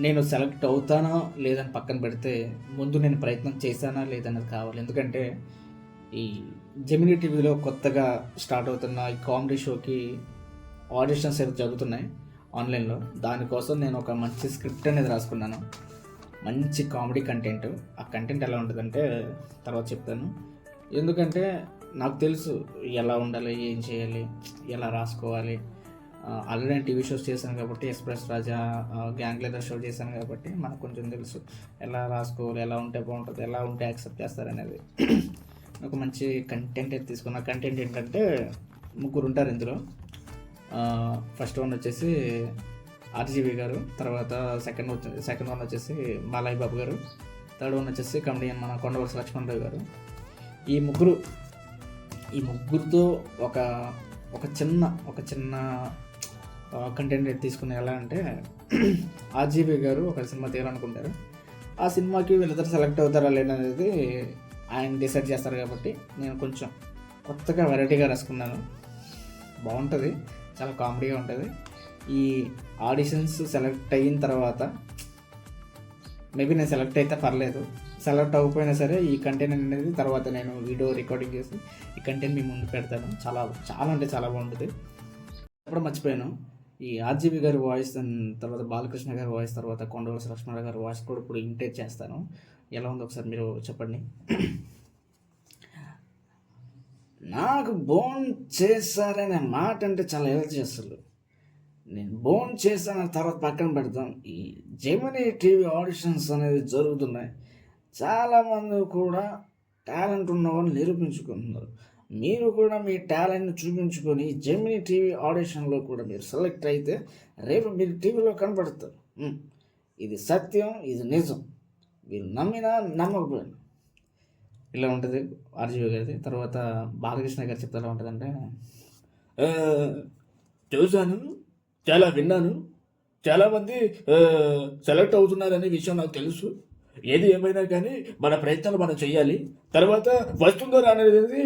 నేను సెలెక్ట్ అవుతానో లేదని పక్కన పెడితే, ముందు నేను ప్రయత్నం చేశానా లేదన్నది కావాలి. ఎందుకంటే ఈ జెమినీ టీవీలో కొత్తగా స్టార్ట్ అవుతున్న ఈ కామెడీ షోకి ఆడిషన్స్ అయితే జరుగుతున్నాయి ఆన్లైన్లో. దానికోసం నేను ఒక మంచి స్క్రిప్ట్ అనేది రాసుకున్నాను, మంచి కామెడీ కంటెంట్. ఆ కంటెంట్ ఎలా ఉంటుందంటే తర్వాత చెప్తాను. ఎందుకంటే నాకు తెలుసు ఎలా ఉండాలి, ఏం చేయాలి, ఎలా రాసుకోవాలి. ఆల్రెడీ నేను టీవీ షోస్ చేశాను కాబట్టి, ఎక్స్ప్రెస్ రాజా, గ్యాంగ్ లీడర్ షో చేశాను కాబట్టి మనకు కొంచెం తెలుసు ఎలా రాసుకోవాలి, ఎలా ఉంటే బాగుంటుంది, ఎలా ఉంటే యాక్సెప్ట్ చేస్తారనేది. ఒక మంచి కంటెంట్ అయితే తీసుకున్న. కంటెంట్ ఏంటంటే ముగ్గురు ఉంటారు ఇందులో. ఫస్ట్ వన్ వచ్చేసి ఆర్జీవి గారు, తర్వాత సెకండ్ వన్ వచ్చేసి బాలయ్య బాబు గారు, థర్డ్ వన్ వచ్చేసి కమెడియన్ మన కొండవలస లక్ష్మణరావు గారు. ఈ ముగ్గురితో ఒక చిన్న కంటెంట్ తీసుకునే. ఎలా అంటే ఆర్జీవి గారు ఒక సినిమా తీయాలనుకుంటారు. ఆ సినిమాకి వీళ్ళిద్దరు సెలెక్ట్ అవుతారా లేదనేది ఆయన డిసైడ్ చేస్తారు. కాబట్టి నేను కొంచెం కొత్తగా వెరైటీగా రాసుకున్నాను. బాగుంటుంది, చాలా కామెడీగా ఉంటుంది. ఈ ఆడిషన్స్ సెలెక్ట్ అయిన తర్వాత మేబీ నేను సెలెక్ట్ అయితే పర్లేదు, సెలెక్ట్ అవ్వకపోయినా సరే ఈ కంటెంట్ అనేది తర్వాత నేను వీడియో రికార్డింగ్ చేసి ఈ కంటెంట్ మీ ముందు పెడతాను. చాలా అంటే చాలా బాగుంటుంది. అప్పుడు మర్చిపోయాను, ఈ ఆర్జీవి గారి వాయిస్, తర్వాత బాలకృష్ణ గారి వాయిస్, తర్వాత కొండవలస లక్ష్మణరావు గారి వాయిస్ కూడా ఇప్పుడు ఇమిటేట్ చేస్తాను. ఎలా ఉందో ఒకసారి మీరు చెప్పండి. నాకు బోన్ చేశారనే మాట అంటే చాలా ఎలర్జీ. అసలు నేను బోన్ చేశాను తర్వాత పక్కన పెడతాం. ఈ జెమినీ టీవీ ఆడిషన్స్ అనేది జరుగుతున్నాయి. చాలామంది కూడా టాలెంట్ ఉన్నవాళ్ళు నిరూపించుకుంటున్నారు. మీరు కూడా మీ టాలెంట్ని చూపించుకొని జెమినీ టీవీ ఆడిషన్లో కూడా మీరు సెలెక్ట్ అయితే రేపు మీరు టీవీలో కనపడతారు. ఇది సత్యం, ఇది నిజం. మీరు నమ్మినా నమ్మకపోయినా ఇలా ఉంటుంది ఆర్జీవి గారిది. తర్వాత బాలకృష్ణ గారు చెప్తే ఎలా ఉంటుందంటే, చూశాను, చాలా విన్నాను, చాలామంది సెలెక్ట్ అవుతున్నారనే విషయం నాకు తెలుసు. ఏది ఏమైనా కానీ మన ప్రయత్నాలు మనం చెయ్యాలి. తర్వాత వస్తుందో రానేది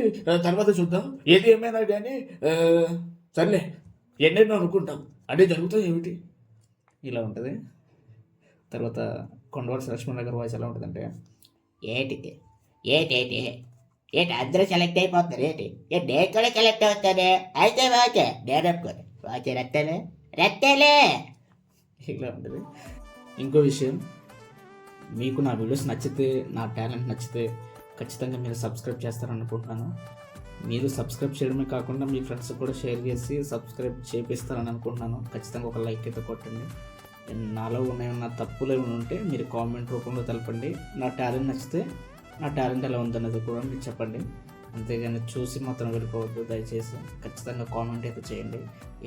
తర్వాత చూద్దాం. ఏది ఏమైనా కానీ సర్లే, ఎన్నెన్నో అనుకుంటాం, అంటే జరుగుతుంది ఏమిటి, ఇలా ఉంటుంది. తర్వాత కొండవలస లక్ష్మణరావు గారి వాయిస్ ఎలా ఉంటుందంటే, ఏటి అందరూ సెలెక్ట్ అయిపోతున్నారు ఏంటి? నేను కూడా సెలెక్ట్ అవుతానే, అయితే ఓకే, నేను ఒప్పుకోను, ఓకే, రత్తలే ఇలా ఉంటుంది. ఇంకో విషయం, మీకు నా వీడియోస్ నచ్చితే, నా టాలెంట్ నచ్చితే ఖచ్చితంగా మీరు సబ్స్క్రైబ్ చేస్తారనుకుంటున్నాను. మీరు సబ్స్క్రైబ్ చేయడమే కాకుండా మీ ఫ్రెండ్స్ కూడా షేర్ చేసి సబ్స్క్రైబ్ చేపిస్తారని అనుకుంటున్నాను. ఖచ్చితంగా ఒక లైక్ అయితే కొట్టండి. నాలో ఉన్న తప్పులు ఏమైనా ఉంటే మీరు కామెంట్ రూపంలో తెలపండి. నా టాలెంట్ నచ్చితే నా టాలెంట్ ఎలా ఉందన్నది కూడా మీరు చెప్పండి. అంతేగాని చూసి మాత్రం వెళ్ళిపోవద్దు దయచేసి. ఖచ్చితంగా కామెంట్ అయితే చేయండి.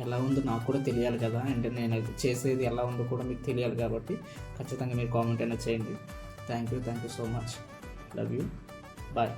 ఎలా ఉందో నాకు కూడా తెలియాలి కదా, అంటే నేను చేసేది ఎలా ఉందో కూడా మీకు తెలియాలి. కాబట్టి ఖచ్చితంగా మీరు కామెంట్ అయినా చేయండి. Thank you so much. Love you. Bye.